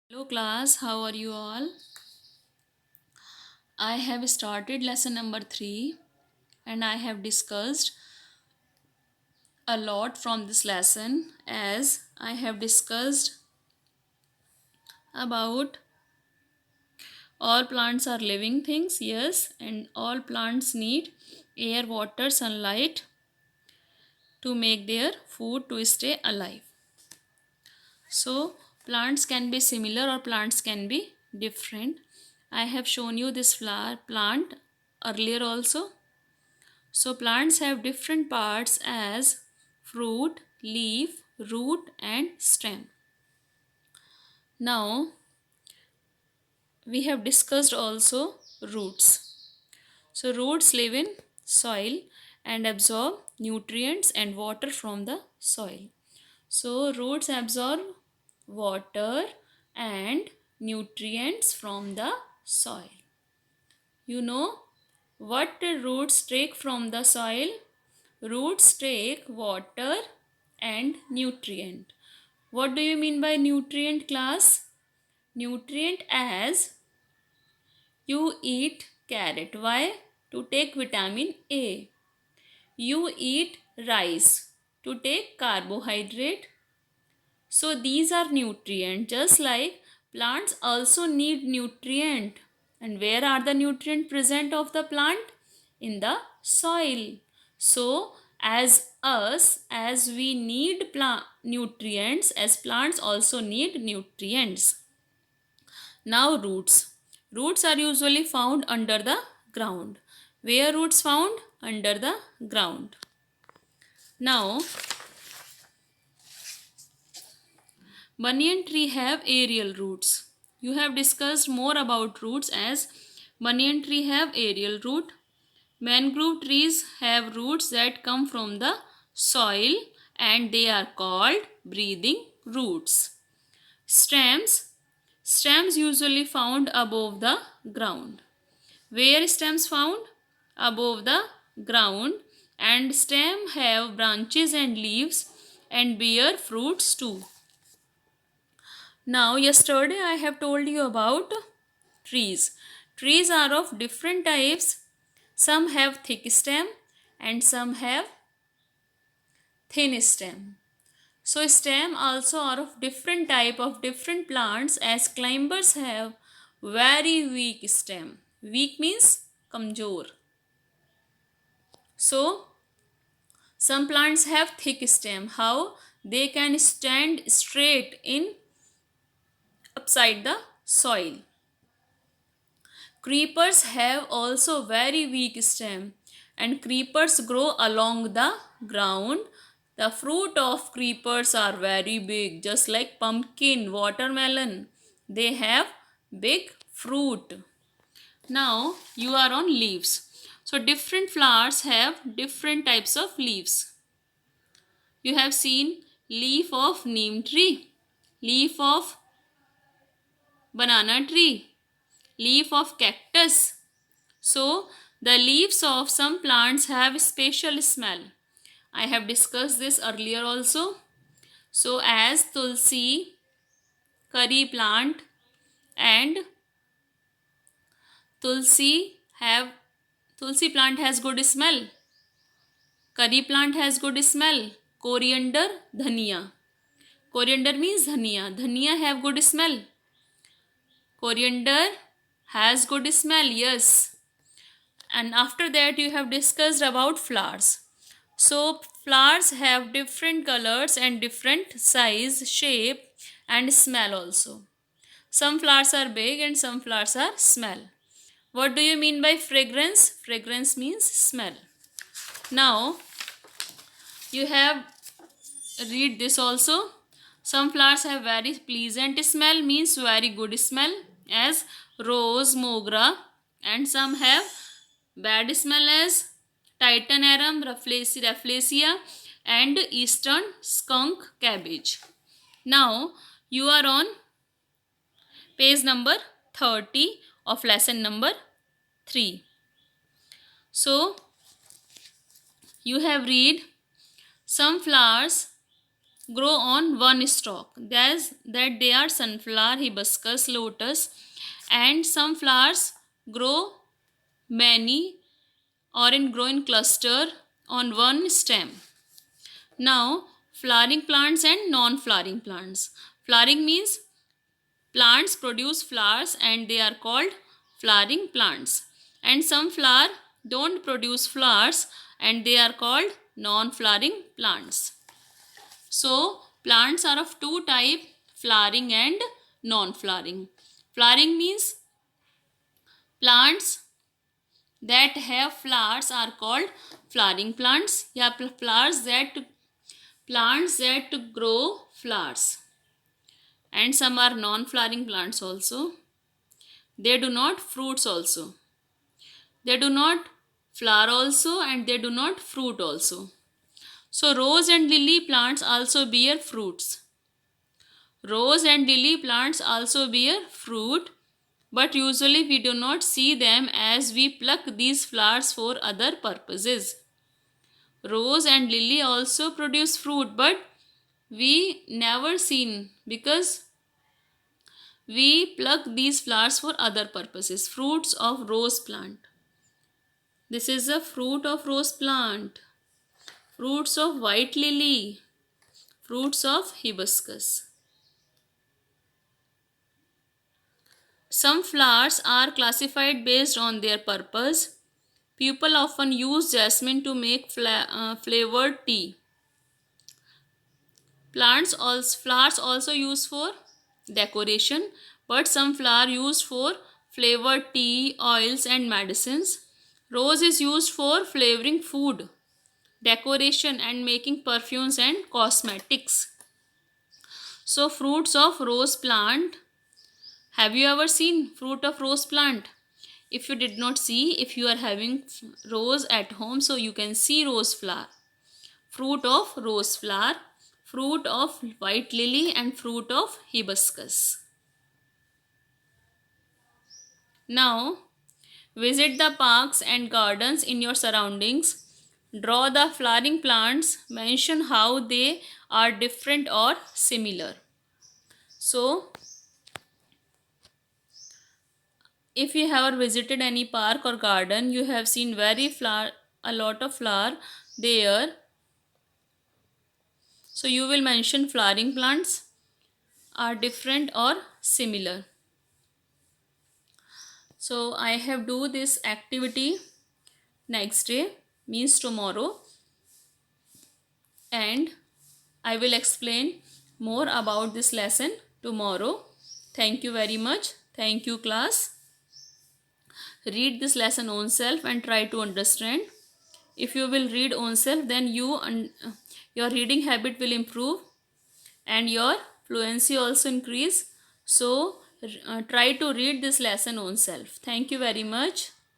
Hello class, how are you all? I have started lesson number 3 and I have discussed a lot from this lesson as I have discussed about all plants are living things, yes, and all plants need air, water, sunlight to make their food to stay alive. So, plants can be similar or plants can be different. I have shown you this flower plant earlier also. So plants have different parts as fruit, leaf, root and stem. Now we have discussed also roots. So roots live in soil and absorb nutrients and water from the soil. So roots absorb water and nutrients from the soil. You know what the roots take from the soil? Roots take water and nutrient. What do you mean by nutrient, class? Nutrient as you eat carrot. Why? To take vitamin A. You eat rice to take carbohydrate. So these are nutrient. Just like plants also need nutrient. And where are the nutrient present of the plant? In the soil. So as us, as we need nutrients, as plants also need nutrients. Now roots. Roots are usually found under the ground. Where roots found? Under the ground. Now banyan tree have aerial roots. You have discussed more about roots as banyan tree have aerial root. Mangrove trees have roots that come from the soil and they are called breathing roots. Stems. Stems usually found above the ground. Where stems found? Above the ground, and stem have branches and leaves and bear fruits too. Now yesterday I have told you about trees. Trees are of different types. Some have thick stem and some have thin stem. So stem also are of different type of different plants as climbers have very weak stem. Weak means kamjor. So some plants have thick stem. How? They can stand straight in upside the soil. Creepers have also very weak stem and creepers grow along the ground. The fruit of creepers are very big, just like pumpkin, watermelon. They have big fruit. Now you are on leaves. So different flowers have different types of leaves. You have seen leaf of neem tree, leaf of banana tree, leaf of cactus. So the leaves of some plants have special smell. I have discussed this earlier also. So as tulsi, curry plant and tulsi have tulsi plant has good smell. Curry plant has good smell. Coriander, dhania. Coriander means dhania. Dhania have good smell. Coriander has good smell, yes. And after that you have discussed about flowers. So flowers have different colors and different size, shape and smell also. Some flowers are big and some flowers are small. What do you mean by fragrance? Fragrance means smell. Now you have read this also. Some flowers have very pleasant smell, means very good smell, as rose, mogra, and some have bad smell as titanarum, rafflesia, and eastern skunk cabbage. Now you are on page number 30 of lesson number 3. So you have read some flowers grow on one stalk. That they are sunflower, hibiscus, lotus, and some flowers grow many or grow in cluster on one stem. Now, flowering plants and non-flowering plants. Flowering means plants produce flowers and they are called flowering plants. And some flower don't produce flowers and they are called non-flowering plants. So, plants are of two types, flowering and non-flowering. Flowering means plants that have flowers are called flowering plants. Yeah, plants that grow flowers. And some are non-flowering plants also. They do not fruits also. They do not flower also and they do not fruit also. So rose and lily plants also bear fruits. Rose and lily plants also bear fruit, but usually we do not see them as we pluck these flowers for other purposes. Rose and lily also produce fruit, but we never seen because we pluck these flowers for other purposes. Fruits of rose plant. This is a fruit of rose plant. Fruits of white lily. Fruits of hibiscus. Some flowers are classified based on their purpose. People often use jasmine to make flavored tea. Flowers also used for decoration, but some flower used for flavored tea, oils and medicines. Rose is used for flavoring food, decoration and making perfumes and cosmetics. So fruits of rose plant. Have you ever seen fruit of rose plant? If you did not see, if you are having rose at home, so you can see rose flower. Fruit of rose flower, fruit of white lily and fruit of hibiscus. Now, visit the parks and gardens in your surroundings. Draw the flowering plants. Mention how they are different or similar. So, if you have visited any park or garden, you have seen a lot of flower there. So you will mention flowering plants are different or similar. So I have do this activity next day, means tomorrow, and I will explain more about this lesson tomorrow. Thank you very much. Thank you, class. Read this lesson on self and try to understand. If you will read on self, then your reading habit will improve and your fluency also increase. So try to read this lesson on self. Thank you very much.